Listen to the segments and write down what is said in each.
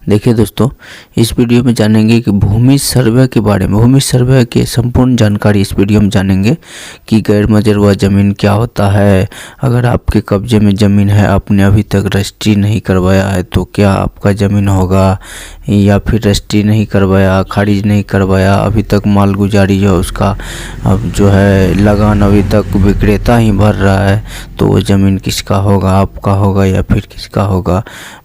देखिए दोस्तों, इस वीडियो में जानेंगे कि भूमि सर्वे के बारे में, भूमि सर्वे के संपूर्ण जानकारी इस वीडियो में जानेंगे कि गैर मजरूआ ज़मीन क्या होता है। अगर आपके कब्जे में ज़मीन है, आपने अभी तक रजिस्ट्री नहीं करवाया है, तो क्या आपका ज़मीन होगा, या फिर रजिस्ट्री नहीं करवाया, खारिज नहीं करवाया, अभी तक मालगुजारी जो उसका अब जो है लगान अभी तक विक्रेता ही भर रहा है, तो वो ज़मीन किसका होगा, आपका होगा या फिर किसका होगा।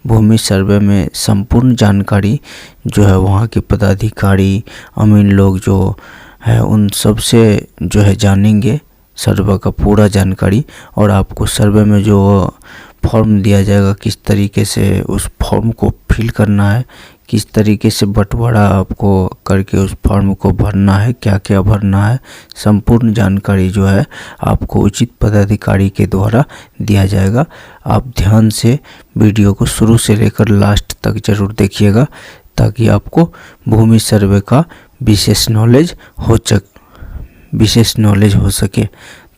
भूमि सर्वे में संपूर्ण जानकारी जो है वहाँ के पदाधिकारी, अमीन लोग जो है उन सब से जो है जानेंगे सर्वे का पूरा जानकारी। और आपको सर्वे में जो फॉर्म दिया जाएगा, किस तरीके से उस फॉर्म को फिल करना है, किस तरीके से बंटवारा आपको करके उस फॉर्म को भरना है, क्या क्या भरना है, संपूर्ण जानकारी जो है आपको उचित पदाधिकारी के द्वारा दिया जाएगा। आप ध्यान से वीडियो को शुरू से लेकर लास्ट तक ज़रूर देखिएगा, ताकि आपको भूमि सर्वे का विशेष नॉलेज हो सके।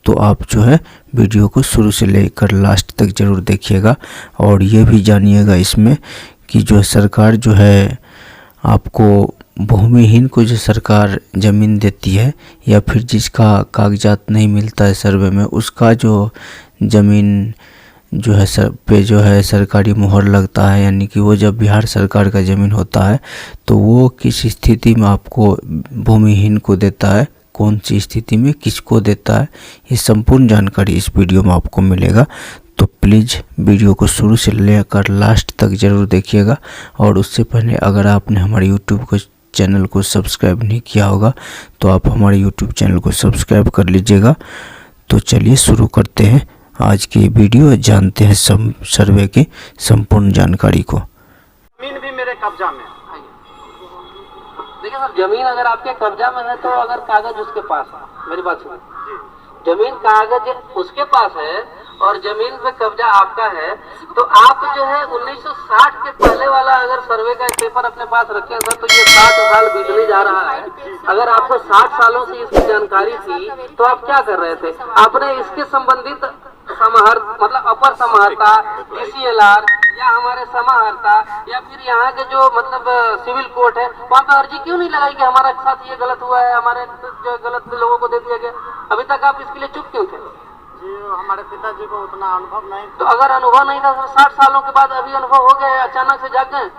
तो आप जो है वीडियो को शुरू से लेकर लास्ट तक ज़रूर देखिएगा। और ये भी जानिएगा इसमें कि जो सरकार जो है आपको भूमिहीन को जो सरकार ज़मीन देती है, या फिर जिसका कागजात नहीं मिलता है सर्वे में, उसका जो ज़मीन जो है सर पे जो है सरकारी मुहर लगता है, यानी कि वो जब बिहार सरकार का ज़मीन होता है तो वो किस स्थिति में आपको भूमिहीन को देता है, कौन सी स्थिति में किसको देता है, ये संपूर्ण जानकारी इस वीडियो में आपको मिलेगा। तो प्लीज़ वीडियो को शुरू से लेकर लास्ट तक ज़रूर देखिएगा। और उससे पहले अगर आपने हमारे यूट्यूब चैनल को सब्सक्राइब नहीं किया होगा, तो आप हमारे यूट्यूब चैनल को सब्सक्राइब कर लीजिएगा। तो चलिए शुरू करते हैं आज की वीडियो, जानते हैं सर्वे की संपूर्ण जानकारी को। जमीन भी मेरे कब्जा में। देखिए सर, जमीन अगर आपके कब्जा में है तो अगर कागज उसके पास है, मेरी बात सुनिए, जमीन कागज उसके पास है और जमीन पे कब्जा आपका है, तो आप जो है 1960 के पहले वाला अगर सर्वे का पेपर अपने पास रखे सर, तो ये 60 साल बीतने जा रहा है। अगर आपको 60 सालों से इसकी जानकारी थी तो आप क्या कर रहे थे? आपने इसके संबंधित मतलब अपर समाहर्ता, DCLR या हमारे समाहर्ता या फिर यहाँ के जो मतलब सिविल कोर्ट है, वहाँ पे अर्जी क्यों नहीं लगाई कि हमारे साथ ये गलत हुआ है, हमारे जो गलत लोगों को दे दिया गया? अभी तक आप इसके लिए चुप क्यों थे? जी, हमारे पिताजी को उतना अनुभव नहीं। तो अगर अनुभव नहीं था तो 60 सालों के बाद अभी अनुभव हो गया, अचानक से जाग गए?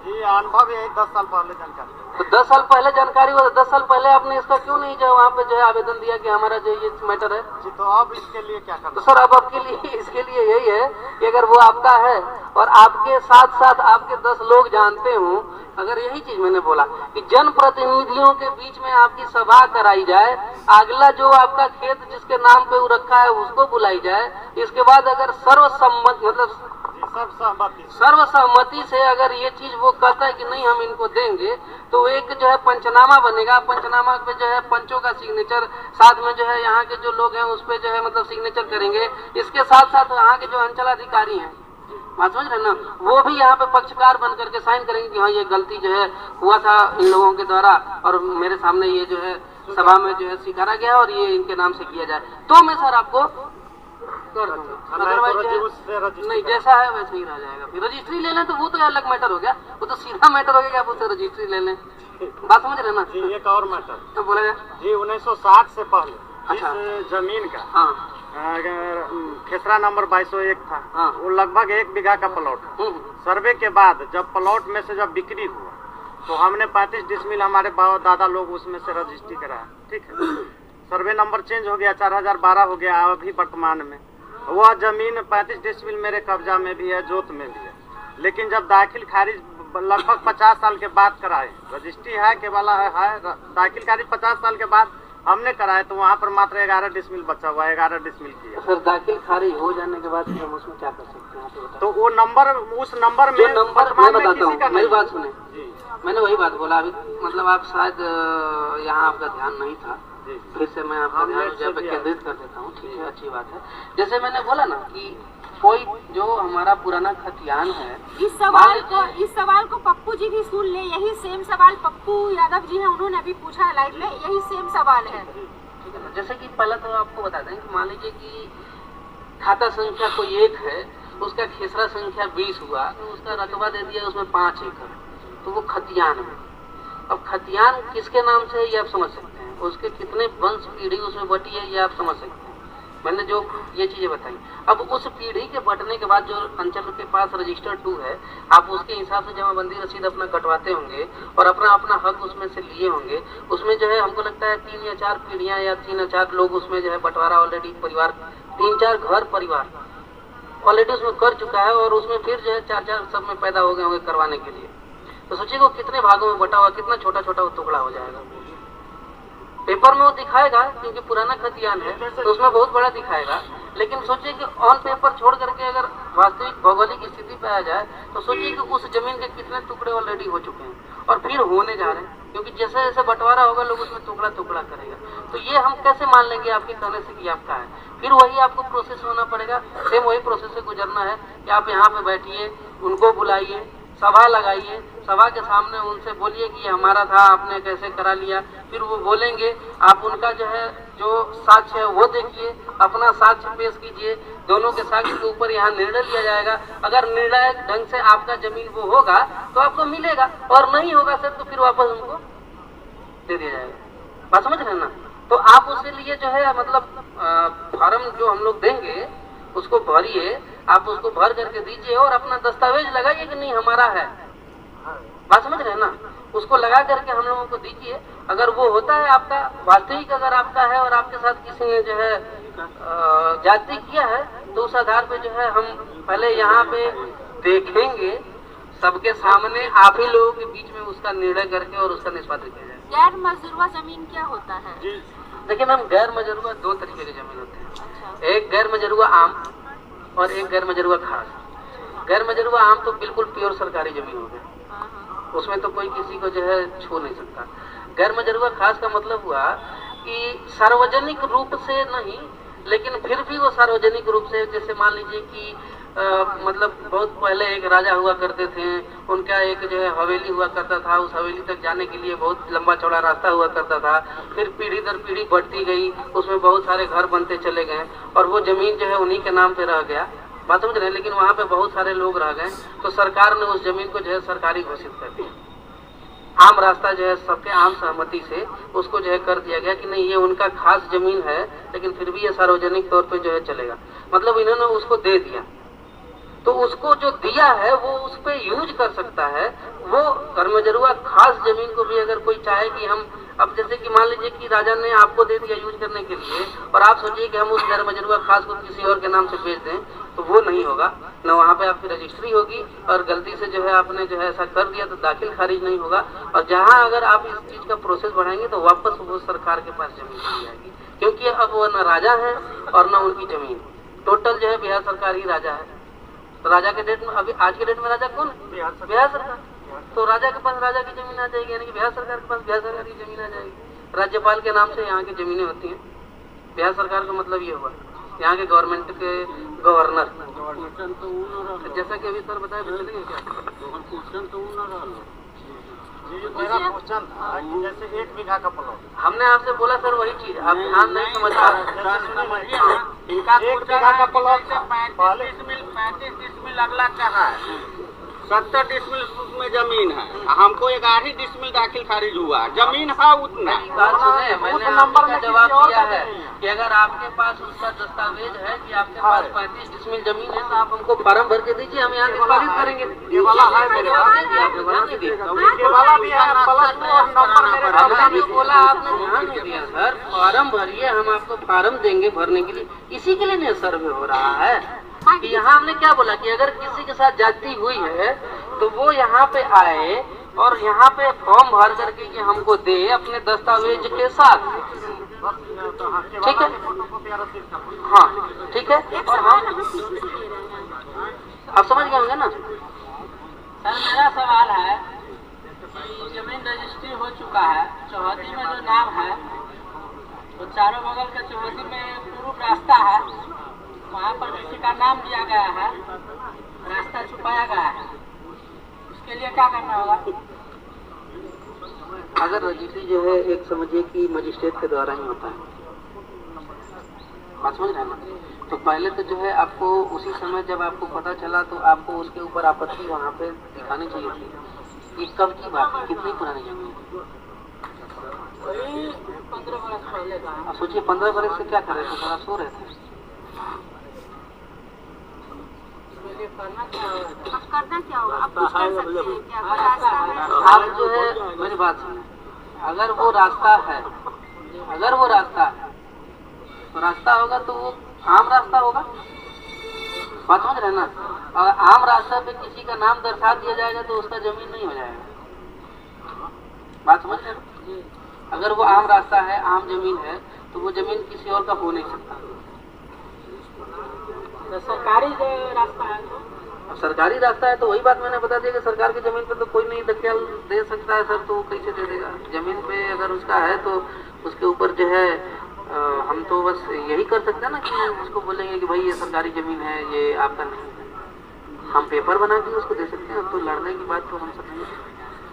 जी, अनुभव यही 10 साल पहले जानकारी। तो 10 साल पहले जानकारी हो, 10 साल पहले आपने इसका क्यों नहीं जो वहाँ पे जो है आवेदन दिया कि हमारा जो ये मैटर है? जी, तो अब इसके लिए क्या करना? तो सर अब आपके लिए इसके लिए यही है कि अगर वो आपका है और आपके साथ साथ आपके 10 लोग जानते हों, अगर यही चीज मैंने बोला कि जनप्रतिनिधियों के बीच में आपकी सभा कराई जाए, अगला जो आपका खेत जिसके नाम पे वो रखा है उसको बुलाई जाए, इसके बाद अगर सर्वसम्मत मतलब सर्वसहमति से अगर ये चीज वो कहता है कि नहीं हम इनको देंगे, तो एक जो है पंचनामा बनेगा। पंचनामा पे जो है पंचों का सिग्नेचर, साथ में जो है यहाँ के जो लोग हैं उस पे जो है मतलब सिग्नेचर करेंगे। इसके साथ साथ यहाँ के जो अंचलाधिकारी हैं, बात समझ रहे ना, वो भी यहाँ पे पक्षकार बन करके साइन करेंगे कि हाँ ये गलती जो है हुआ था इन लोगों के द्वारा, और मेरे सामने ये जो है सभा में जो है स्वीकारा गया और ये इनके नाम से किया जाए, तो मैं सर आपको कर दूंगा। अदरवाइज नहीं, जैसा है वैसे ही रह जाएगा। फिर रजिस्ट्री ले लें तो वो तो अलग मैटर हो गया, वो तो सीधा मैटर हो गया कि आप उससे रजिस्ट्री ले लें। बात समझ रहे ना? जी, एक और मैटर तो बोला जाए जी, 1960 से पहले अच्छा इस जमीन का खेसरा नंबर 2201 था। हाँ। वो लगभग 1 बीघा का प्लॉट। सर्वे के बाद जब प्लॉट में से जब बिक्री हुआ तो हमने 35 डिसमिल हमारे दादा लोग उसमें से रजिस्ट्री कराया। ठीक है, सर्वे नंबर चेंज हो गया, 4012 हो गया अभी वर्तमान में। वह जमीन 35 डिसमिल मेरे कब्जा में भी है, जोत में भी है। लेकिन जब दाखिल खारिज लगभग 50 साल के बाद कराए, रजिस्ट्री है के वाला है, दाखिल खारिज 50 साल के बाद हमने कराए, तो वहाँ पर मात्र 11 डिसमिल बचा हुआ है, 11 डिसमिल किया। सर दाखिल खारिज हो जाने के बाद हम उसमें क्या कर सकते हैं? तो वो नंबर, उस नंबर में नंबर मैं बताता हूँ, मेरी बात सुने। जी, मैंने वही बात बोला अभी, मतलब आप शायद यहाँ आपका ध्यान नहीं था, फिर से मैं आपका ध्यान उस पे केंद्रित कर देता हूँ। ठीक है, अच्छी बात है। जैसे मैंने बोला ना कि कोई जो हमारा पुराना खतियान है, इस सवाल को पप्पू जी भी सुन ले। यही सेम सवाल पप्पू यादव जी है, उन्होंने अभी पूछा है लाइव में, यही सेम सवाल है। ठीक है ना? जैसे कि पहले तो आपको बता दें कि मान लीजिए कि खाता संख्या कोई एक है उसका खेसरा संख्या 20 हुआ, तो उसका रकबा दे दिया उसमें 5 एकड़, तो वो खतियान है। अब खतियान किसके नाम से है ये आप समझ सकते हैं, उसके कितने वंश पीढ़ी उसमें बटी है ये आप समझ सकते हैं। मैंने जो ये चीजें बताई, अब उस पीढ़ी के बटने के बाद जो अंचल के पास रजिस्टर 2 है, आप उसके हिसाब से जमाबंदी रसीद अपना कटवाते होंगे और अपना अपना हक उसमें से लिए होंगे। उसमें जो है हमको लगता है 3 या 4 पीढ़ियां या 3 या 4 लोग उसमें जो है बंटवारा ऑलरेडी परिवार 3-4 घर परिवार ऑलरेडी उसमें कर चुका है और उसमें फिर जो है 4-4 सब में पैदा हो गए होंगे करवाने के लिए। तो सोचिए वो कितने भागों में बटा हुआ, कितना छोटा छोटा वो टुकड़ा हो जाएगा। पेपर में वो दिखाएगा क्योंकि पुराना खतियान है तो उसमें बहुत बड़ा दिखाएगा, लेकिन सोचिए कि ऑन पेपर छोड़ करके अगर वास्तविक भौगोलिक स्थिति पे आ जाए तो सोचिए कि उस जमीन के कितने टुकड़े ऑलरेडी हो चुके हैं और फिर होने जा रहे हैं, क्योंकि जैसे जैसे बंटवारा होगा लोग उसमें टुकड़ा टुकड़ा करेगा। तो ये हम कैसे मान लेंगे आपके कहने से कि आपका है? फिर वही आपको प्रोसेस होना पड़ेगा, सेम वही प्रोसेस से गुजरना है कि आप यहाँ पे बैठिए, उनको बुलाइए, सभा लगाइए, सभा के सामने उनसे बोलिए कि हमारा था, आपने कैसे करा लिया। फिर वो बोलेंगे, आप उनका जो है जो साक्ष्य है वो देखिए, अपना साक्ष्य पेश कीजिए, दोनों के साक्ष्य के ऊपर यहाँ निर्णय लिया जाएगा। अगर निर्णायक ढंग से आपका जमीन वो होगा तो आपको मिलेगा, और नहीं होगा सर तो फिर वापस उनको दे दिया जाएगा। बात समझ रहे हैं ना? तो आप उसके लिए जो है मतलब फॉर्म जो हम लोग देंगे उसको भरिए, आप उसको भर करके दीजिए और अपना दस्तावेज लगाइए कि नहीं हमारा है। बात समझ रहे हैं ना? उसको लगा करके हम लोगों को दीजिए। अगर वो होता है आपका वास्तविक, अगर आपका है और आपके साथ किसी ने जो है जाति किया है तो उस आधार पे जो है हम पहले यहाँ पे देखेंगे सबके सामने, आप ही लोगों के बीच में उसका निर्णय करके और उसका निष्पादित किया जाए। गैर मजरूआ जमीन क्या होता है? देखिए मैम, गैर मजरूआ 2 तरीके की जमीन होती है। एक गैर मजरूआ आम और एक गैर मजरूआ खास। गैर मजरूआ आम तो बिल्कुल प्योर सरकारी जमीन हो गया, उसमें तो कोई किसी को जो है छू नहीं सकता। गैर मजरूआ खास का मतलब हुआ कि सार्वजनिक रूप से नहीं, लेकिन फिर भी वो सार्वजनिक रूप से, जैसे मान लीजिए कि मतलब बहुत पहले एक राजा हुआ करते थे, उनका एक जो है हवेली हुआ करता था, उस हवेली तक जाने के लिए बहुत लंबा चौड़ा रास्ता हुआ करता था, फिर पीढ़ी दर पीढ़ी बढ़ती गई, उसमें बहुत सारे घर बनते चले गए और वो जमीन जो है उन्हीं के नाम पे रह गया। बात समझ रहे हैं? लेकिन वहाँ पे बहुत सारे लोग रह गए तो सरकार ने उस जमीन को जो है सरकारी घोषित कर दिया। आम रास्ता जो है सबके आम सहमति से उसको जो है कर दिया गया कि नहीं ये उनका खास जमीन है, लेकिन फिर भी ये सार्वजनिक तौर पे जो है चलेगा। मतलब इन्होंने उसको दे दिया, तो उसको जो दिया है वो उस पे यूज कर सकता है। वो गैरमजरूआ खास जमीन को भी अगर कोई चाहे कि हम, अब जैसे कि मान लीजिए कि राजा ने आपको दे दिया यूज करने के लिए और आप सोचिए कि हम उस गैरमजरूआ खास को किसी और के नाम से बेच दें, तो वो नहीं होगा न, वहाँ पे आपकी रजिस्ट्री होगी और गलती से जो है आपने जो है ऐसा कर दिया तो दाखिल खारिज नहीं होगा। और जहाँ अगर आप इस चीज का प्रोसेस बढ़ाएंगे तो वापस वो सरकार के पास जमीन चली जाएगी, क्योंकि अब वो न राजा है और न उनकी जमीन, टोटल जो है बिहार सरकार ही राजा है। तो राजा के डेट में, अभी आज के डेट में राजा कौन? बिहार सरकार। तो राजा के पास राजा की जमीन आ जाएगी, यानी कि बिहार सरकार के पास बिहार सरकार की जमीन आ जाएगी। राज्यपाल के नाम से यहाँ की जमीनें होती हैं। बिहार सरकार का मतलब ये हुआ यहाँ के गवर्नमेंट के गवर्नर। जैसा कि अभी सर बताया, चलेंगे क्या? मेरा क्वेश्चन था कि जैसे 1 बीघा का प्लॉट, हमने आपसे बोला सर वही चीज, आप ध्यान नहीं समझ पा रहे। 1 बीघा का प्लॉट 35 डिसमिल अगला का है, 70 डिसमिल में जमीन है, हमको 11 डिसमिल दाखिल खारिज हुआ, जमीन है उतना। मैंने आपका जवाब दिया है कि अगर आपके पास उसका दस्तावेज है कि आपके पास 35 डिसमिल जमीन है तो आप हमको फार्म भर के दीजिए, हम यहाँ निष्पादित करेंगे। ये वाला है मेरे पास, ये वाला भी है, प्लस में और नंबर मेरे पास जो बोला आपने ध्यान नहीं दिया सर। फार्म भरिए, हम आपको फार्म देंगे भरने के लिए, इसी के लिए नहीं सर्वे हो रहा है। कि यहाँ हमने क्या बोला कि अगर किसी के साथ जाति हुई है तो वो यहाँ पे आए और यहाँ पे फॉर्म भर करके ये हमको दे अपने दस्तावेज के साथ, ठीक है? हाँ ठीक है। और हम आप समझ गए होंगे ना? सर मेरा सवाल है कि जमीन रजिस्ट्री हो चुका है, चौहदी में जो नाम है तो चारों बगल के चौहदी में पूर्व रास्ता है, वहाँ पर किसी का नाम दिया गया है, रास्ता छुपाया गया है, उसके लिए क्या करना होगा? अगर रजिस्ट्री जो है एक समझिए कि मजिस्ट्रेट के द्वारा ही होता है, बात समझ रहे हैं ना? तो पहले तो जो है आपको उसी समय जब आपको पता चला तो आपको उसके ऊपर आपत्ति वहाँ पे दिखानी चाहिए थी। ये कब की बात है, कितनी पुरानी जमीन है? वही 15 बरस पहले का है। आप सोचिए 15 बरस से क्या कर रहे थे, थोड़ा सो रहे थे। उसके लिए करना क्या होगा? अब करना क्या होगा? अब कुछ कर सकते हैं क्या? कोई रास्ता है? आप जो है मेरी बात सुनिए, अगर वो रास्ता है, अगर वो रास्ता है तो रास्ता होगा तो वो आम रास्ता होगा, बात समझ रहे ना। अगर आम रास्ता पे किसी का नाम दर्शा दिया जाएगा तो उसका जमीन नहीं हो जाएगा, बात समझ रहे ना। अगर वो आम रास्ता है, आम जमीन है, तो वो जमीन किसी और का हो नहीं सकता। तो सरकारी जो रास्ता है तो अब सरकारी रास्ता है तो वही बात मैंने बता दी कि सरकार की जमीन पे तो कोई नहीं दखल दे सकता है सर, तो वो कैसे दे देगा? जमीन पे अगर उसका है तो उसके ऊपर जो है हम तो बस यही कर सकते हैं ना कि उसको बोलेंगे कि भाई ये सरकारी जमीन है, ये आपका नहीं है। हम पेपर बना के उसको दे सकते हैं। अब तो लड़ने की बात तो हम सब नहीं,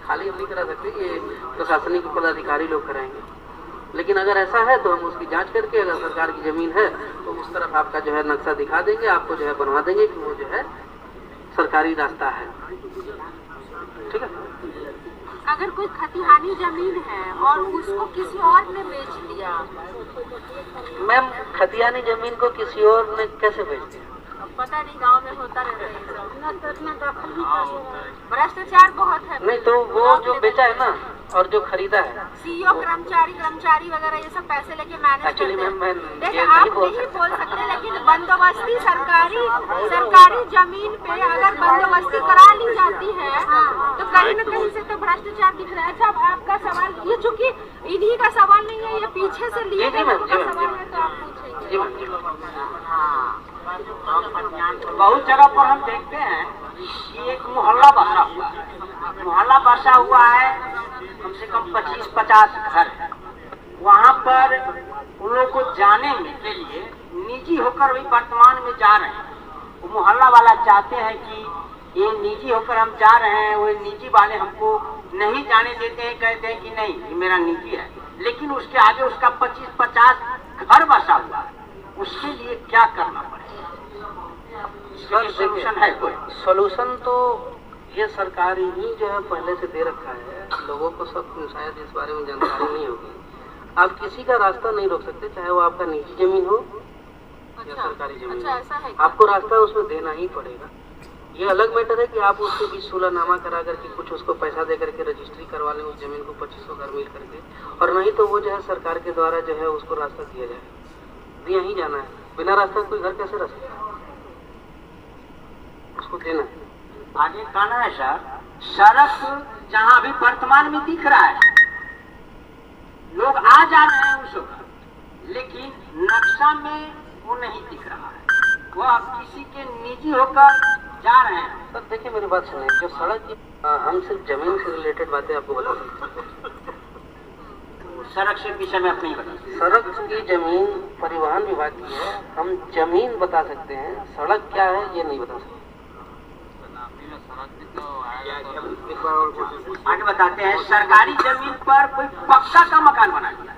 खाली हम नहीं करा सकते, ये प्रशासनिक पदाधिकारी लोग कराएंगे। लेकिन अगर ऐसा है तो हम उसकी जांच करके, अगर सरकार की जमीन है तो उस तरफ आपका जो है नक्शा दिखा देंगे, आपको जो है बनवा देंगे कि वो जो है सरकारी रास्ता है, ठीक है। अगर कोई खतिहानी जमीन है और उसको किसी और ने बेच दिया, मैम खतियानी जमीन को किसी और ने कैसे बेच दिया? अब पता नहीं, गांव में होता रहता है ये सब। भ्रष्टाचार बहुत है। नहीं तो वो जो बेचा है ना और जो खरीदा है, सीईओ कर्मचारी वगैरह ये सब पैसे लेके मैनेज एक्चुअली करते हैं। मैम देखिए ये आप नहीं बोल नहीं बोल सकते, लेकिन बंदोबस्ती सरकारी जमीन पे अगर बंदोबस्ती करा ली जाती है तो कहीं न कहीं से तो भ्रष्टाचार दिख रहा है। अच्छा अब आपका सवाल ये, चूंकि इन्हीं का सवाल नहीं है, ये पीछे से लिए जी मैम, गए जी मैम, सवाल है, तो आप पूछेंगे। जी मैम। बहुत जगह पर हम देखते हैं कि एक मोहल्ला बसा हुआ है, मोहल्ला बसा हुआ है, कम से कम 25-50 घर है। वहाँ पर उन लोग को जाने के लिए निजी होकर भी वर्तमान में जा रहे हैं। वो मोहल्ला वाला चाहते हैं कि ये निजी होकर हम जा रहे हैं, वो निजी वाले हमको नहीं जाने देते हैं, कहते हैं कि नहीं ये मेरा निजी है, लेकिन उसके आगे उसका 25-50 घर बसा हुआ है। उसके लिए क्या करना पड़ेगा? सोल्यूशन है कोई? सोल्यूशन तो ये सरकार ही जो है पहले से दे रखा है, लोगों को सब शायद इस बारे में जानकारी नहीं होगी। आप किसी का रास्ता नहीं रोक सकते, चाहे वो आपका निजी जमीन हो या सरकारी जमीन अच्छा, ऐसा है हो, क्या? आपको रास्ता उसमें देना ही पड़ेगा। ये अलग मैटर है कि आप उसके बीच सुलहनामा करा करके कुछ उसको पैसा दे करके रजिस्ट्री करवा लें उस जमीन को 2500 घर मिल करके, और नहीं तो वो जो है सरकार के द्वारा जो है उसको रास्ता दिया जाए, दिया ही जाना है। बिना रास्ता कोई घर कैसे रह सकता है? उसको देना है। आगे कहना है सर, सड़क जहाँ अभी वर्तमान में दिख रहा है, लोग आ जा रहे हैं उस वक्त, लेकिन नक्शा में वो नहीं दिख रहा है, वह किसी के निजी होकर जा रहे हैं। सर देखिए मेरी बात सुनिए, जो सड़क की हम सिर्फ जमीन से रिलेटेड बातें आपको बता सकते हैं। सड़क से विषय में अपनी बता। सड़क की जमीन परिवहन विभाग की है, हम जमीन बता सकते हैं, सड़क क्या है ये नहीं बता सकते। आगे बताते हैं, सरकारी जमीन पर कोई पक्का का मकान बना दिया है।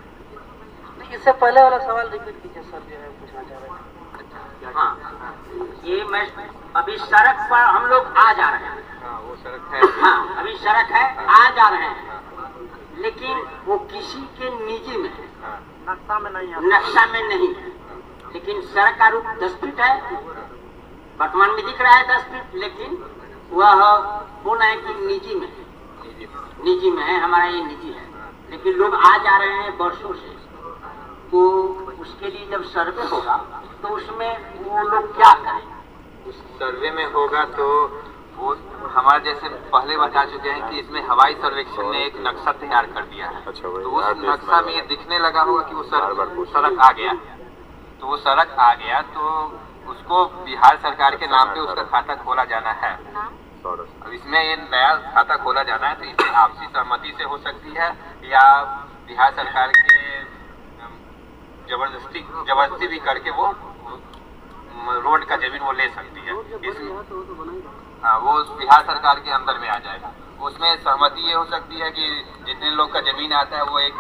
नहीं, इससे पहले वाला सवाल रिपीट कीजिए सर, जो है पूछना चाह रहे थे। हाँ, ये मैं अभी सड़क पर हम लोग आ जा रहे हैं। वो सड़क है। हाँ, अभी सड़क है, आ जा रहे हैं, लेकिन वो किसी के निजी में है, नक्शा में नहीं है। नक्शा में नहीं है, लेकिन सड़क का रूप 10 फीट है, वर्तमान में दिख रहा है 10 फीट, लेकिन वह बोला है कि निजी में है, हमारा ये निजी है, लेकिन लोग आ जा रहे हैं वर्षों से। तो उसके लिए जब सर्वे होगा तो उसमें वो लोग क्या करें? उस सर्वे में होगा तो वो हमारे जैसे पहले बता चुके हैं कि इसमें हवाई सर्वेक्षण ने एक नक्शा तैयार कर दिया है। अच्छा, तो उस नक्शा में ये दिखने लगा होगा कि वो सड़क आ गया, तो वो सड़क आ गया तो उसको बिहार सरकार के नाम पे उसका खाता खोला जाना है। अब इसमें ये नया खाता खोला जाना है, तो इसे आपसी सहमति से हो सकती है या बिहार सरकार के जबरदस्ती भी करके वो रोड का जमीन वो ले सकती है। हाँ, वो बिहार सरकार के अंदर में आ जाएगा। उसमें सहमति ये हो सकती है कि जितने लोग का जमीन आता है वो एक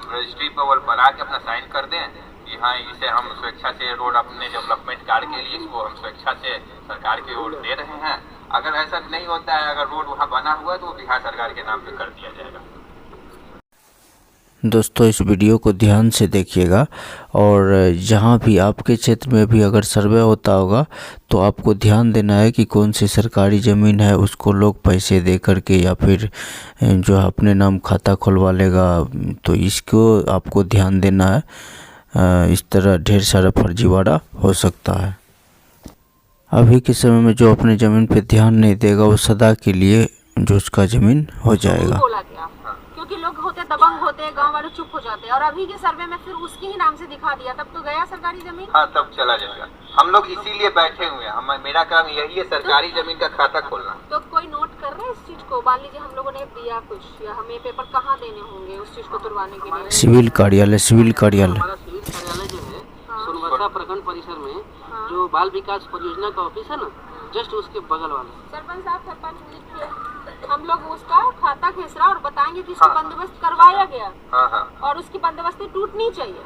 रजिस्ट्री पर वो बना के अपना साइन कर दें कि हाँ इसे हम स्वेच्छा से रोड अपने डेवलपमेंट कार्य के लिए इसको हम स्वेच्छा से सरकार की ओर दे रहे हैं। अगर ऐसा नहीं होता है, अगर रोड वहाँ बना हुआ है तो वो बिहार सरकार के नाम पे कर दिया जाएगा। दोस्तों इस वीडियो को ध्यान से देखिएगा, और जहाँ भी आपके क्षेत्र में भी अगर सर्वे होता होगा तो आपको ध्यान देना है कि कौन सी सरकारी ज़मीन है उसको लोग पैसे दे करके या फिर जो अपने नाम खाता खुलवा लेगा, तो इसको आपको ध्यान देना है। इस तरह ढेर सारा फर्जीवाड़ा हो सकता है। अभी के समय में जो अपने ज़मीन पे ध्यान नहीं देगा वो सदा के लिए जो उसका ज़मीन हो जाएगा। बोला गया क्योंकि लोग होते दबंग होते, गांव वाले चुप हो जाते, और अभी के सर्वे में फिर उसके ही नाम से दिखा दिया, तब तो गया सरकारी जमीन। हाँ तब चला जाएगा। हम लोग इसीलिए बैठे हुए हैं, मेरा काम यही है सरकारी जमीन का खाता खोलना। तो कोई नोट कर रहे हैं इस चीज को? मान लीजिए हम लोगों ने दिया कुछ, या हमें पेपर कहाँ देने होंगे उस चीज को तुड़वाने के लिए? सिविल कार्यालय, सिविल कार्यालय। हमारा सिविल कार्यालय जो है सोनवर्षा प्रखंड परिसर में जो बाल विकास परियोजना का ऑफिस है ना, जस्ट उसके बगल वाला। सरपंच साहब, सरपंच लिखिए, हम लोग उसका खाता खेसरा और बताएंगे कि इसको बंदोबस्त करवाया गया और उसकी बंदोबस्ती टूटनी चाहिए,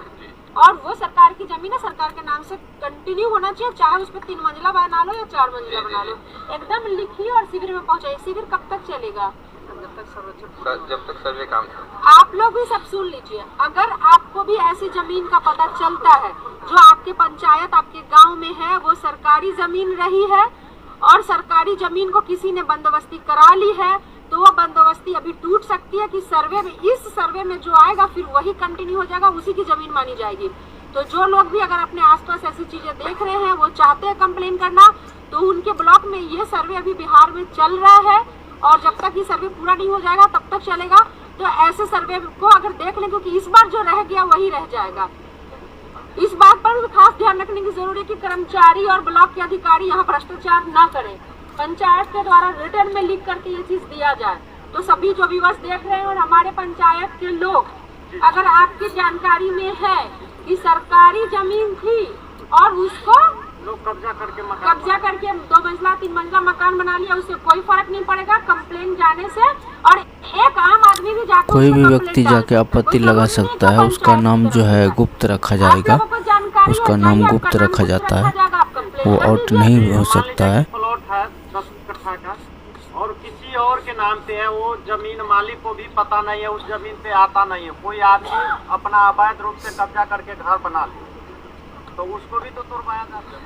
और वो सरकार की जमीन है, सरकार के नाम से कंटिन्यू होना चाहिए, चाहे उस पर 3 मंजिला बना लो या 4 मंजिला बना लो, एकदम लिखिए और शिविर में पहुंचाइए। शिविर कब तक चलेगा? जब तक सर्वे काम आप लोग भी सब सुन लीजिए, अगर आपको भी ऐसी जमीन का पता चलता है जो आपके पंचायत, आपके गांव में है, वो सरकारी जमीन रही है और सरकारी जमीन को किसी ने बंदोबस्ती करा ली है, तो वो बंदोबस्ती अभी टूट सकती है कि सर्वे में, इस सर्वे में जो आएगा फिर वही कंटिन्यू हो जाएगा, उसी की जमीन मानी जाएगी। तो जो लोग भी अगर अपने आसपास ऐसी चीजें देख रहे हैं, वो चाहते हैं कंप्लेन करना, तो उनके ब्लॉक में ये सर्वे अभी बिहार में चल रहा है और जब तक ये सर्वे पूरा नहीं हो जाएगा तब तक चलेगा। तो ऐसे सर्वे को अगर देख लें, क्योंकि इस बार जो रह गया वही रह जाएगा। इस बात पर भी खास ध्यान रखने की जरूरत है कि कर्मचारी और ब्लॉक के अधिकारी यहाँ भ्रष्टाचार न करें। पंचायत के द्वारा रिटर्न में लिख करके ये चीज दिया जाए। तो सभी जो व्यूअर्स देख रहे हैं और हमारे पंचायत के लोग, अगर आपकी जानकारी में है कि सरकारी जमीन थी और उसको लोग कब्जा करके 2 मंजिला 3 मंजिला मकान बना लिया, उससे कोई फर्क नहीं पड़ेगा कंप्लेन जाने से। और एक आम आदमी भी जाकर, कोई भी व्यक्ति जाके आपत्ति लगा सकता है, उसका नाम जो है गुप्त रखा जाएगा, उसका नाम गुप्त रखा जाता है, वो आउट नहीं हो सकता है। प्लॉट है 10 कट्ठा का और किसी और के नाम पे है, वो जमीन मालिक को भी पता नहीं है, उस जमीन पे आता नहीं है, कोई आदमी अपना अवैध रूप से कब्जा करके घर बना ले, तो उसको भी तो तुड़वाया जाता है।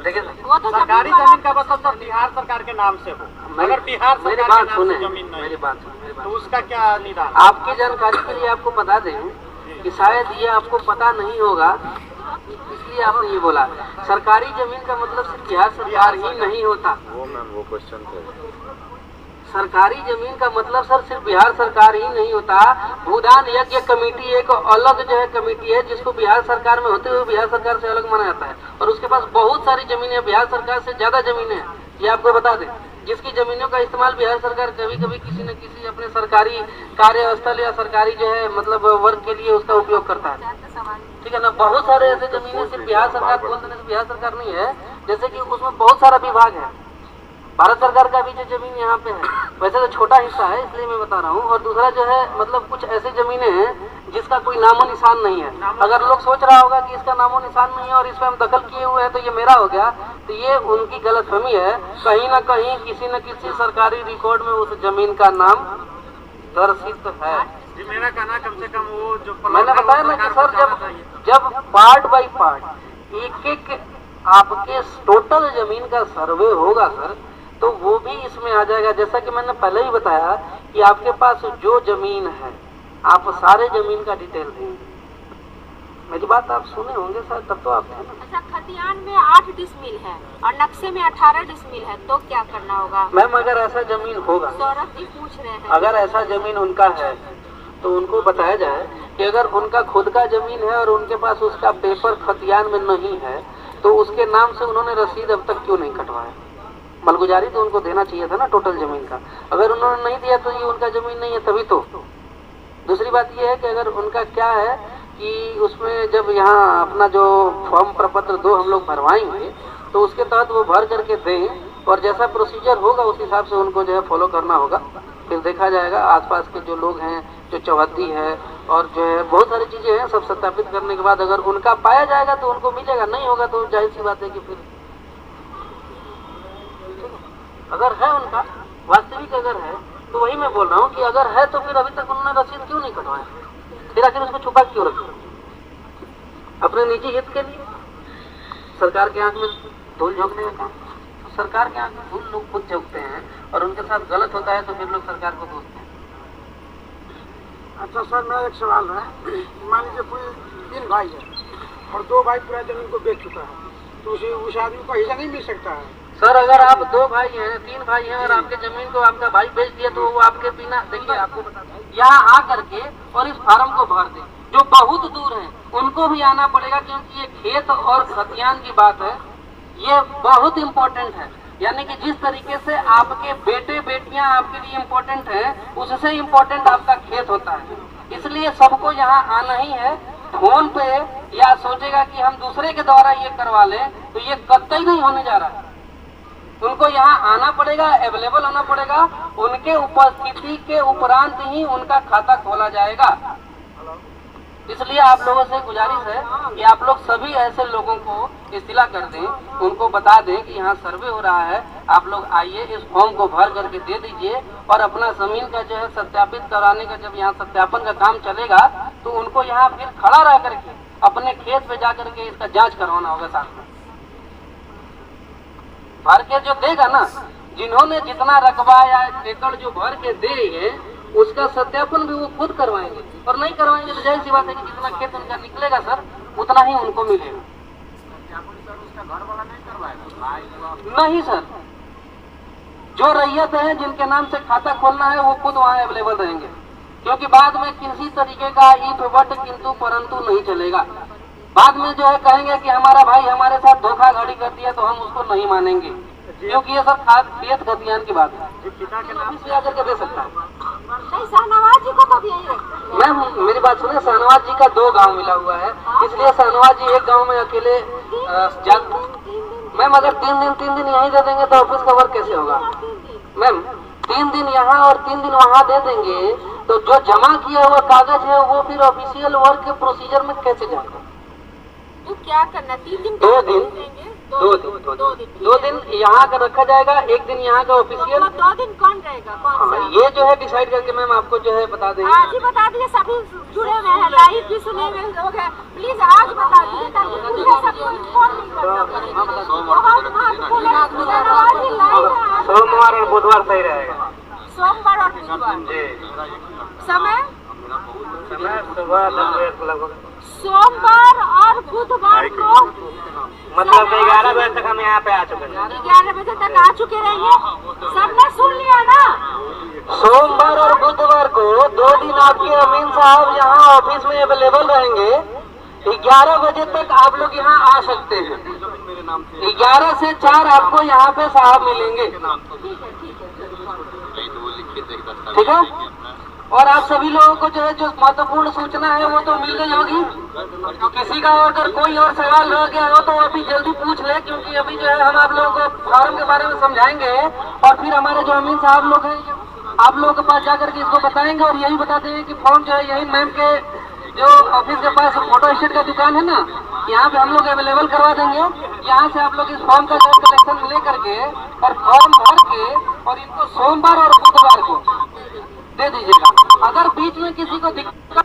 देखिए सरकारी जमीन का मतलब सर बिहार सरकार के नाम से हो, अगर बिहार सरकार के नाम से जमीन नहीं तो उसका क्या निदान? आपकी जानकारी के लिए आपको बता दें कि शायद ये आपको पता नहीं होगा, इसलिए आपने ये बोला। सरकारी जमीन का मतलब सिर्फ बिहार सरकार ही नहीं होता। वो क्वेश्चन थे। सरकारी जमीन का मतलब सर सिर्फ बिहार सरकार ही नहीं होता। भूदान यज्ञ कमेटी एक अलग जो है कमेटी है, जिसको बिहार सरकार में होते हुए बिहार सरकार से अलग माना जाता है, और उसके पास बहुत सारी जमीनें हैं, बिहार सरकार से ज्यादा जमीनें हैं, ये आपको बता दें, जिसकी जमीनों का इस्तेमाल बिहार सरकार कभी कभी किसी न किसी अपने सरकारी कार्यस्थल या सरकारी जो है मतलब वर्क के लिए उसका उपयोग करता है। ठीक है ना, बहुत सारे ऐसे जमीनें सिर्फ बिहार सरकार बोल देने से बिहार सरकार नहीं है, जैसे कि उसमें बहुत सारा विभाग है। भारत सरकार का भी जो जमीन यहाँ पे है, वैसे तो छोटा हिस्सा है इसलिए मैं बता रहा हूँ, और दूसरा जो है मतलब कुछ ऐसी जमीनें हैं जिसका कोई नामो निशान नहीं है। अगर लोग सोच रहा होगा कि इसका नामो निशान नहीं है और इस पर हम दखल किए हुए हैं तो ये मेरा हो गया, तो ये उनकी गलतफहमी है। कहीं ना कहीं किसी न किसी सरकारी रिकॉर्ड में उस जमीन का नाम दर्शित है। जी मेरा कहना कम से कम वो जो मैंने बताया ना कि सर जब पार्ट बाई पार्ट एक एक आपके टोटल जमीन का सर्वे होगा सर, तो वो भी इसमें आ जाएगा। जैसा कि मैंने पहले ही बताया कि आपके पास जो जमीन है, आप सारे जमीन का डिटेल देंगे। मेरी बात आप सुने होंगे सर, तब तो आप थे ना। अच्छा, खतियान में 8 डिसमिल है और नक्शे में 18 डिसमिल है, तो क्या करना होगा? मैम अगर ऐसा जमीन होगा, सौरभ जी पूछ रहे हैं, अगर ऐसा जमीन उनका है तो उनको बताया जाए कि अगर उनका खुद का जमीन है और उनके पास उसका पेपर खतियान में नहीं है, तो उसके नाम से उन्होंने रसीद अब तक क्यों नहीं कटवाया? मलगुजारी तो उनको देना चाहिए था ना टोटल जमीन का। अगर उन्होंने नहीं दिया तो ये उनका जमीन नहीं है, तभी तो। दूसरी बात ये है कि अगर उनका क्या है कि उसमें जब यहाँ अपना जो फॉर्म प्रपत्र 2 हम लोग भरवाएंगे, तो उसके तहत वो भर करके दें और जैसा प्रोसीजर होगा उस हिसाब से उनको जो है फॉलो करना होगा। फिर देखा जाएगा आसपास के जो लोग हैं, जो चौहद्दी है और जो है बहुत सारी चीजें हैं, सब सत्यापित करने के बाद अगर उनका पाया जाएगा तो उनको मिलेगा, नहीं होगा तो जाहिर सी बात है कि फिर अगर है उनका वास्तविक अगर है तो वही मैं बोल रहा हूँ कि अगर है तो फिर अभी तक उन्होंने रसीद क्यों नहीं कटवाया, फिर आखिर उसको छुपा क्यों रखा? अपने निजी हित के लिए सरकार के आंख में धूल झोंकने का काम। सरकार के आंख में धूल लोग खुद झोंकते हैं और उनके साथ गलत होता है तो फिर लोग सरकार को दोष देते हैं। अच्छा सर, मेरा एक सवाल है, मान लीजिए कोई 3 भाई है और 2 भाई पूरा जमीन को बेच चुका है, तो उस आदमी को हिस्सा नहीं मिल सकता है? सर अगर आप 2 भाई हैं, 3 भाई हैं और आपके जमीन को आपका भाई बेच दिया तो वो आपके बिना, देखिए आपको बता दें, यहाँ आ करके और इस फार्म को भर दें। जो बहुत दूर है उनको भी आना पड़ेगा, क्योंकि ये खेत और खतियान की बात है, ये बहुत इम्पोर्टेंट है। यानी कि जिस तरीके से आपके बेटे बेटियां आपके लिए इम्पोर्टेंट हैं, उससे इम्पोर्टेंट आपका खेत होता है। इसलिए सबको यहाँ आना ही है। फोन पे या सोचेगा कि हम दूसरे के द्वारा ये करवा लें तो ये कतई नहीं होने जा रहा है। उनको यहाँ आना पड़ेगा, अवेलेबल होना पड़ेगा, उनके उपस्थिति के उपरांत ही उनका खाता खोला जाएगा। इसलिए आप लोगों से गुजारिश है कि आप लोग सभी ऐसे लोगों को इत्तिला कर दें, उनको बता दें कि यहाँ सर्वे हो रहा है, आप लोग आइए, इस फॉर्म को भर करके दे दीजिए और अपना जमीन का जो है सत्यापित कराने का जब यहाँ सत्यापन का काम चलेगा तो उनको यहाँ फिर खड़ा रह करके अपने खेत पे जा करके इसका जांच करवाना होगा। साथ में भर के जो देगा ना, जिन्होंने जितना रकबा या एकड़ जो भर के दे उसका सत्यापन भी वो खुद करवाएंगे, और नहीं करवाएंगे तो जाहिर सी बात है कि जितना खेत उनका निकलेगा सर उतना ही उनको मिलेगा। नहीं सर, जो रैयत है जिनके नाम से खाता खोलना है वो खुद वहाँ अवेलेबल रहेंगे, क्योंकि बाद में किसी तरीके का इफ बट किंतु परंतु नहीं चलेगा। बाद में जो है कहेंगे कि हमारा भाई हमारे साथ धोखाधड़ी कर दिया तो हम उसको नहीं मानेंगे, क्योंकि ये सब खेत खतियान की बात है। इसलिए आकर के दे सकता है। शाहनवाज जी को कभी यही रखते हैं। मैम मेरी बात सुने, शाहनवाज जी का 2 गांव मिला हुआ है, इसलिए शाहनवाज जी एक गांव में अकेले मैम अगर 3 दिन यहीं दे देंगे तो ऑफिस का वर्क कैसे होगा? मैम 3 दिन यहाँ और 3 दिन वहाँ दे देंगे तो जो जमा किया हुआ कागज है वो फिर ऑफिशियल वर्क के प्रोसीजर में कैसे जाएगा? तो क्या करना, 3 दिन 2 दिन यहाँ का रखा जाएगा, 1 दिन यहाँ का ऑफिशियल। 2 दिन कौन रहेगा? कौन सा? ये जो है डिसाइड करके मैम आपको जो है बता देंगे। आज ही बता दीजिए, सभी जुड़े हुए हैं, लाइव भी सुने हुए लोग हैं, प्लीज आज बता दीजिए ताकि पूरे सबको इन्फॉर्म नहीं करना पड़ेगा। सोमवार और बुधवार सही रहेगा। सोमवार और बुधवार समय सुबह 10 बजे लगभग, सोमवार और बुधवार को मतलब 11 बजे तक हम यहाँ पे आ चुके हैं। 11 बजे तक आ चुके रहेंगे, सबने सुन लिया ना? सोमवार और बुधवार को 2 दिन आपके अमीन साहब यहाँ ऑफिस में अवेलेबल रहेंगे। 11 बजे तक आप लोग यहाँ आ सकते हैं। 11 से 4 आपको यहाँ पे साहब मिलेंगे, ठीक है? और आप सभी लोगों को जो है जो महत्वपूर्ण सूचना है वो तो मिल गई होगी। किसी का अगर कोई और सवाल रह गया हो तो अभी जल्दी पूछ ले, क्योंकि अभी जो है हम आप लोगों को फॉर्म के बारे में समझाएंगे और फिर हमारे जो अमीन साहब लोग हैं आप लोगों के पास जाकर के इसको बताएंगे और यही बता देंगे कि फॉर्म जो है यही मैम के जो ऑफिस के पास फोटो स्टेट का दुकान है ना, यहाँ पे हम लोग अवेलेबल करवा देंगे। यहाँ से आप लोग इस फॉर्म का जो कलेक्शन ले करके और फॉर्म भर के और इनको सोमवार और बुधवार को दे दीजिएगा। अगर बीच में किसी को दिक्कत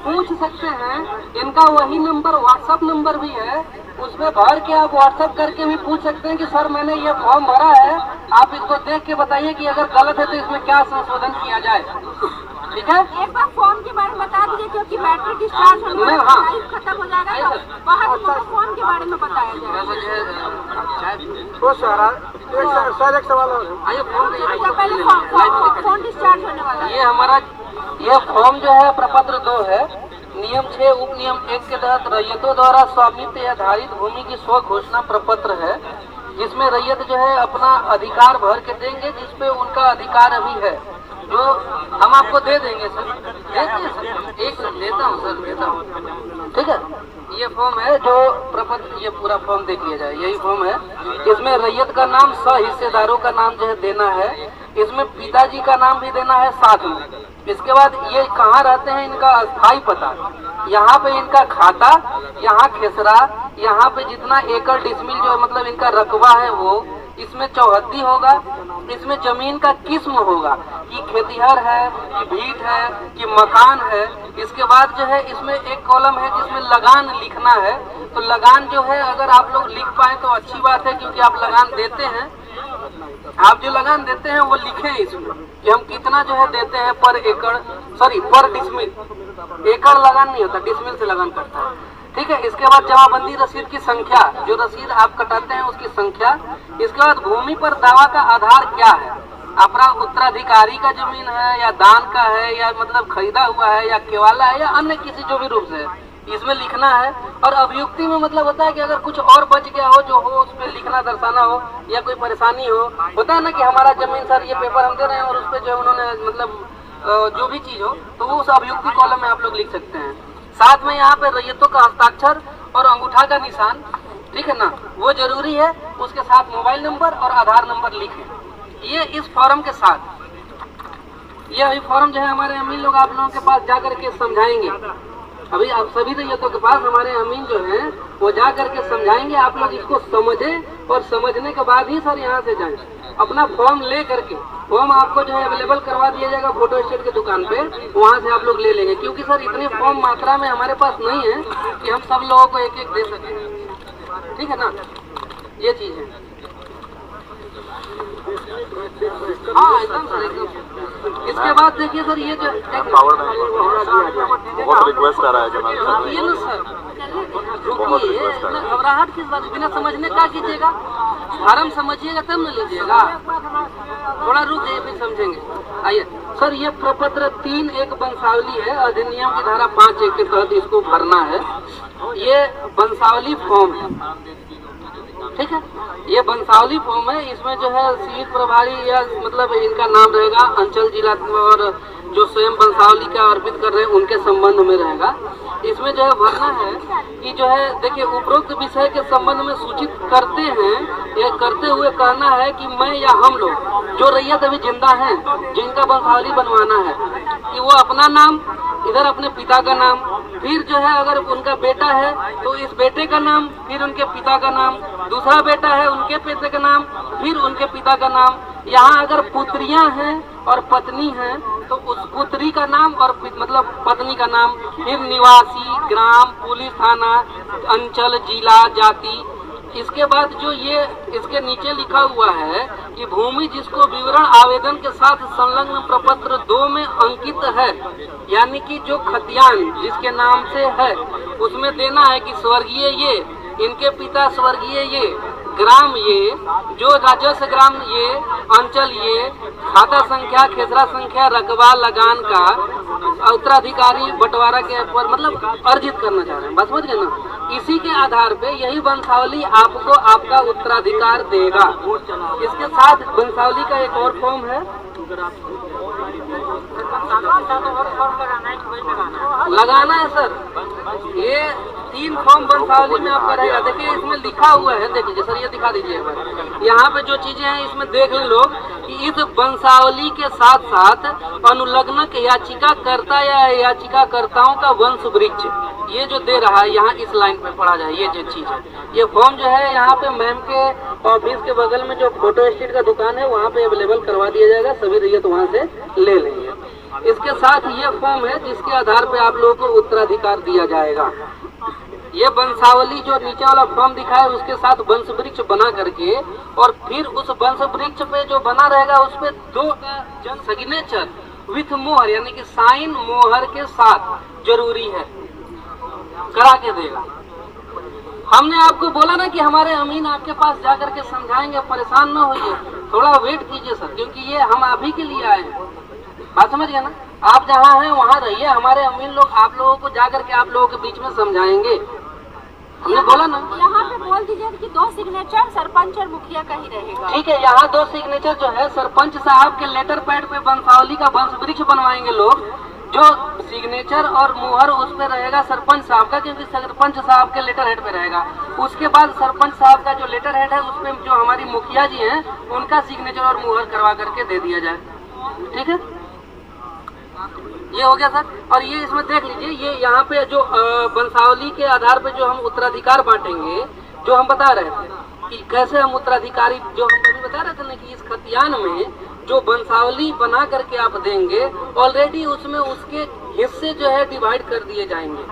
पूछ सकते हैं, इनका वही नंबर व्हाट्सएप नंबर भी है, उसमें भर के आप व्हाट्सएप करके भी पूछ सकते हैं कि सर मैंने ये फॉर्म भरा है, आप इसको देख के बताइए कि अगर गलत है तो इसमें क्या संशोधन किया जाए, ठीक है? एक बार फॉर्म के बारे में बता दीजिए, क्योंकि बैटरी डिस्चार्ज होने के बाद लाइफ खत्म हो जाएगा तो वहाँ फॉर्म के बारे में बताया जाएगा। सर एक सवाल और आइए पहले फोन डिस्चार्ज होने वाला है। ये हमारा यह फॉर्म जो है प्रपत्र 2 है। नियम 6 उप नियम 1 के तहत रैयतों द्वारा स्वामित्व आधारित भूमि की स्व घोषणा प्रपत्र है, जिसमें रैयत जो है अपना अधिकार भर के देंगे, जिसपे उनका अधिकार अभी है, जो हम आपको दे देंगे सर। देते हैं सर, एक देता हूँ सर, देता हूँ, ठीक है? ये फॉर्म है जो प्रपत्र, ये पूरा फॉर्म देख लिया जाए, यही फॉर्म है। इसमें रैयत का नाम, सह हिस्सेदारों का नाम जो है देना है। इसमें पिताजी का नाम भी देना है साथ में। इसके बाद ये कहाँ रहते हैं, इनका अस्थाई पता, यहाँ पे इनका खाता, यहाँ खेसरा, यहाँ पे जितना एकड़ डिसमिल जो मतलब इनका रकबा है वो, इसमें चौहद्दी होगा, इसमें जमीन का किस्म होगा कि खेतिहर है कि भीट है कि मकान है। इसके बाद जो है इसमें एक कॉलम है जिसमें लगान लिखना है। तो लगान जो है अगर आप लोग लिख पाए तो अच्छी बात है, क्योंकि आप लगान देते हैं, आप जो लगान देते हैं वो लिखें इसमें कि हम कितना जो है देते हैं पर एकड़, सॉरी पर डिसमिल। एकड़ लगान नहीं होता, डिसमिल से लगान करता है, ठीक है। इसके बाद जमाबंदी रसीद की संख्या, जो रसीद आप कटाते हैं उसकी संख्या। इसके बाद भूमि पर दावा का आधार क्या है, अपना उत्तराधिकारी का जमीन है या दान का है या मतलब खरीदा हुआ है या केवाला है या अन्य किसी जो भी रूप से, इसमें लिखना है। और अभियुक्ति में मतलब होता है कि अगर कुछ और बच गया हो जो हो उस पर लिखना, दर्शाना हो, या कोई परेशानी हो, होता है ना कि हमारा जमीन सर ये पेपर हम दे रहे हैं और उस पर जो है उन्होंने मतलब जो भी चीज हो तो वो उस अभियुक्ति कॉलम में आप लोग लिख सकते हैं। साथ में यहाँ पे रैयतों का हस्ताक्षर और अंगूठा का निशान, ठीक है ना, वो जरूरी है। उसके साथ मोबाइल नंबर और आधार नंबर लिखें। ये इस फॉर्म के साथ, ये फॉर्म जो है हमारे अमीन लोग आप लोगों के पास जा करके समझाएंगे। अभी आप सभी रैयतों के पास हमारे अमीन जो हैं वो जा करके समझाएंगे। आप लोग इसको समझें और समझने के बाद ही सर यहाँ से जाएं। अपना फॉर्म ले करके, फॉर्म आपको जो है अवेलेबल करवा दिया जाएगा फोटो स्टेट की दुकान पे, वहाँ से आप लोग ले लेंगे। क्योंकि सर इतने फॉर्म मात्रा में हमारे पास नहीं है कि हम सब लोगों को एक एक दे सकें, ठीक है ना, ये चीज है। हाँ एकदम सर, एकदम। इसके बाद देखिए सर ये जो बहुत रिक्वेस्ट आ रहा है जनाब, ये ना सर रुकिए, घबराहट किस बात, बिना समझने क्या कीजिएगा, फार्म समझिएगा तब न लीजिएगा, थोड़ा रुक जाइए फिर समझेंगे। आइए सर, ये प्रपत्र 3(1) वंशावली है, अधिनियम की धारा 5(1) के तहत इसको भरना है। ये वंशावली फॉर्म है, ठीक है, ये वंशावली फॉर्म है। इसमें जो है सिविल प्रभारी या मतलब इनका नाम रहेगा, अंचल जिला और जो स्वयं वंशावली का अर्पित कर रहे हैं उनके संबंध में रहेगा। इसमें जो है भरना है कि जो है देखिए, उपरोक्त विषय के संबंध में सूचित करते हैं, या करते हुए कहना है कि मैं या हम लोग जो रैयत अभी जिंदा हैं जिनका वंशावली बनवाना है, कि वो अपना नाम, इधर अपने पिता का नाम, फिर जो है अगर उनका बेटा है तो इस बेटे का नाम, फिर उनके पिता का नाम, दूसरा बेटा है उनके पिता का नाम, फिर उनके पिता का नाम। यहाँ अगर पुत्रियां हैं और पत्नी हैं तो उस पुत्री का नाम और मतलब पत्नी का नाम, फिर निवासी, ग्राम, पुलिस थाना, अंचल, जिला, जाति। इसके बाद जो ये इसके नीचे लिखा हुआ है कि भूमि जिसको विवरण आवेदन के साथ संलग्न प्रपत्र 2 में अंकित है, यानी कि जो खतियान जिसके नाम से है उसमें देना है कि स्वर्गीय ये, इनके पिता स्वर्गीय ये, ग्राम ये, जो राजस्व ग्राम ये, अंचल ये, खाता संख्या, खेसरा संख्या, रकबा, लगान का उत्तराधिकारी बंटवारा के पर मतलब अर्जित करना चाह रहे हैं, बस समझ गए ना। इसी के आधार पे यही वंशावली आपको आपका उत्तराधिकार देगा। इसके साथ वंशावली का एक और फॉर्म है, लगाना है सर। ये 3 फॉर्म वंशावली में आपका रहेगा। देखिए इसमें लिखा हुआ है, देखिए सर ये दिखा दीजिए यहाँ पे जो चीजें हैं इसमें देख लें लोग कि इस वंशावली के साथ साथ अनुलग्नक याचिकाकर्ता या याचिकाकर्ताओं का वंश वृक्ष, ये जो दे रहा है यहाँ इस लाइन पे पढ़ा जाए, ये जो चीज है, ये फॉर्म जो है यहाँ पे मैम के ऑफिस के बगल में जो फोटो स्टेट का दुकान है वहाँ पे अवेलेबल करवा दिया जाएगा, सभी रैयत वहाँ से ले लेंगे। इसके साथ ये फॉर्म है जिसके आधार पे आप लोगों को उत्तराधिकार दिया जाएगा। ये वंशावली जो नीचे वाला फॉर्म दिखा है उसके साथ वंश वृक्ष बना करके, और फिर उस वंश वृक्ष पे जो बना रहेगा उस पे 2 सिग्नेचर विथ मोहर, यानी कि साइन मोहर के साथ जरूरी है, करा के देगा। हमने आपको बोला ना कि हमारे अमीन आपके पास जाकर के समझाएंगे, परेशान ना होइए, थोड़ा वेट कीजिए सर, क्योंकि ये हम आप ही के लिए आए हैं, बात समझ गए ना। आप जहाँ हैं वहाँ रहिए, हमारे अमीन लोग आप लोगों को जाकर के आप लोगों के बीच में समझाएंगे। हमने बोला ना, यहाँ पे बोल दीजिए कि 2 सिग्नेचर सरपंच और मुखिया का ही रहेगा। ठीक है, यहाँ 2 सिग्नेचर जो है सरपंच साहब के लेटर पैड पे वंशावली का वंश वृक्ष बनवाएंगे लोग, जो सिग्नेचर और मुहर उस पे रहेगा सरपंच साहब का, क्योंकि सरपंच साहब के लेटर हेड पे रहेगा। उसके बाद सरपंच साहब का जो लेटर हेड है उस पे जो हमारी मुखिया जी हैं उनका सिग्नेचर और मुहर करवा करके दे दिया जाए। ठीक है, ये हो गया सर। और ये इसमें देख लीजिए, ये यहाँ पे जो वंशावली के आधार पे जो हम उत्तराधिकार बांटेंगे, जो हम बता रहे थे कि कैसे हम उत्तराधिकारी, जो हम अभी बता रहे थे ना कि इस खतियान में जो वंशावली बना करके आप देंगे, ऑलरेडी उसमें उसके हिस्से जो है डिवाइड कर दिए जाएंगे,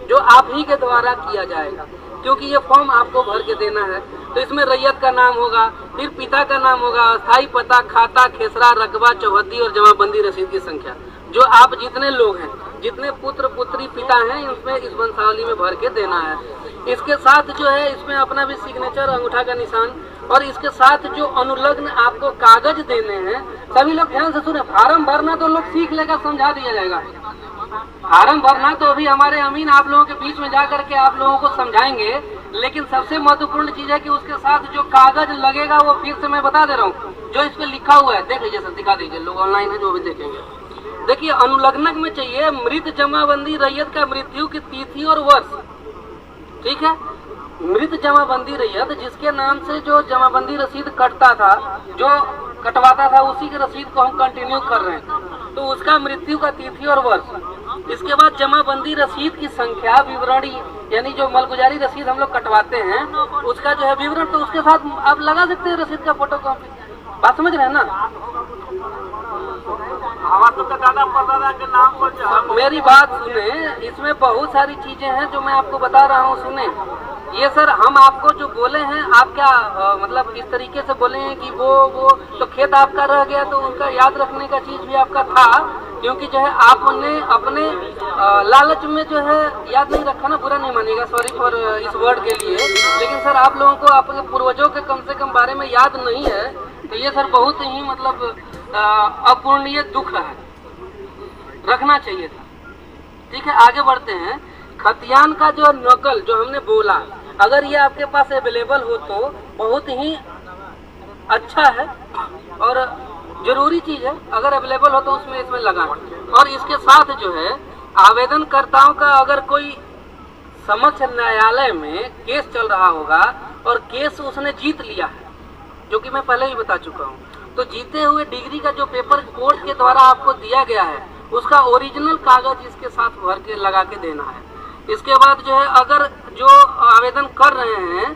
जो आप ही के द्वारा किया जाएगा, क्योंकि ये फॉर्म आपको भर के देना है। तो इसमें रैयत का नाम होगा, फिर पिता का नाम होगा, अस्थायी पता, खाता, खेसरा, रकबा, चौहद्दी और जमाबंदी रसीद की संख्या, जो आप जितने लोग हैं, जितने पुत्र पुत्री पिता हैं, उसमें इस वंशावली में भर के देना है। इसके साथ जो है इसमें अपना भी सिग्नेचर, अंगूठा का निशान, और इसके साथ जो अनुलग्न आपको कागज देने हैं, सभी लोग ध्यान से सुने। फार्म भरना तो लोग सीख लेकर समझा दिया जाएगा, फार्म भरना तो अभी हमारे अमीन आप लोगों के बीच में जा करके आप लोगों को समझाएंगे, लेकिन सबसे महत्वपूर्ण चीज है कि उसके साथ जो कागज लगेगा वो फिर से मैं बता दे रहा हूँ, जो इस पे लिखा हुआ है, देख लीजिए सर, दिखा दीजिए, लोग ऑनलाइन है जो भी देखेंगे। देखिए, अनुलग्नक में चाहिए मृत जमाबंदी रैयत का मृत्यु की तिथि और वर्ष। ठीक है, मृत जमाबंदी रैयत जिसके नाम से जो जमाबंदी रसीद कटता था, जो कटवाता था, उसी की रसीद को हम कंटिन्यू कर रहे हैं, तो उसका मृत्यु का तिथि और वर्ष। इसके बाद जमाबंदी रसीद की संख्या, विवरणी, यानी जो मलगुजारी रसीद हम लोग कटवाते हैं उसका जो है विवरण, तो उसके साथ आप लगा सकते हैं रसीद का फोटो कॉपी। बात समझ रहे हैं ना? मेरी बात सुने, इसमें बहुत सारी चीजें हैं जो मैं आपको बता रहा हूँ, सुने। ये सर हम आपको जो बोले हैं, आप क्या मतलब इस तरीके से बोले हैं कि वो तो खेत आपका रह गया, तो उनका याद रखने का चीज भी आपका था, क्योंकि जो है आपने अपने लालच में जो है याद नहीं रखा ना, बुरा नहीं मानिएगा, सॉरी फॉर इस वर्ड के लिए, लेकिन सर आप लोगों को अपने पूर्वजों के कम से कम बारे में याद नहीं है, तो ये सर बहुत ही मतलब अपूर्णीय दुख है, रखना चाहिए था। ठीक है, आगे बढ़ते हैं। खतियान का जो नकल जो हमने बोला, अगर ये आपके पास अवेलेबल हो तो बहुत ही अच्छा है और जरूरी चीज है, अगर अवेलेबल हो तो इसमें लगाएं। और इसके साथ जो है आवेदनकर्ताओं का अगर कोई समक्ष न्यायालय में केस चल रहा होगा और केस उसने जीत लिया है, जो कि मैं पहले ही बता चुका हूँ, तो जीते हुए डिग्री का जो पेपर कोर्ट के द्वारा आपको दिया गया है उसका ओरिजिनल कागज इसके साथ भर के लगा के देना है। इसके बाद जो है अगर जो आवेदन कर रहे हैं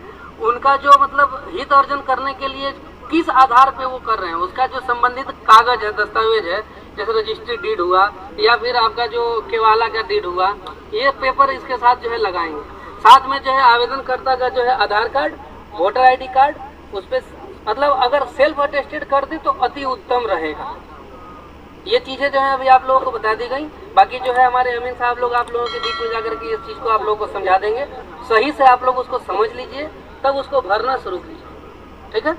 उनका जो मतलब हित अर्जन करने के लिए किस आधार पे वो कर रहे हैं, उसका जो संबंधित कागज है, दस्तावेज है, जैसे रजिस्ट्री डीड हुआ या फिर आपका जो केवाला का डीड हुआ, ये पेपर इसके साथ जो है लगाएंगे। साथ में जो है आवेदनकर्ता का जो है आधार कार्ड, वोटर ID कार्ड, उस पर मतलब अगर सेल्फ अटेस्टेड कर दी तो अति उत्तम रहेगा। ये चीजें जो है अभी आप लोगों को बता दी गई। बाकी जो है हमारे अमीन साहब लोग आप लोगों के बीच में जाकर के इस चीज को आप लोगों को समझा देंगे, सही से आप लोग उसको समझ लीजिए, तब उसको भरना शुरू कीजिए। ठीक है।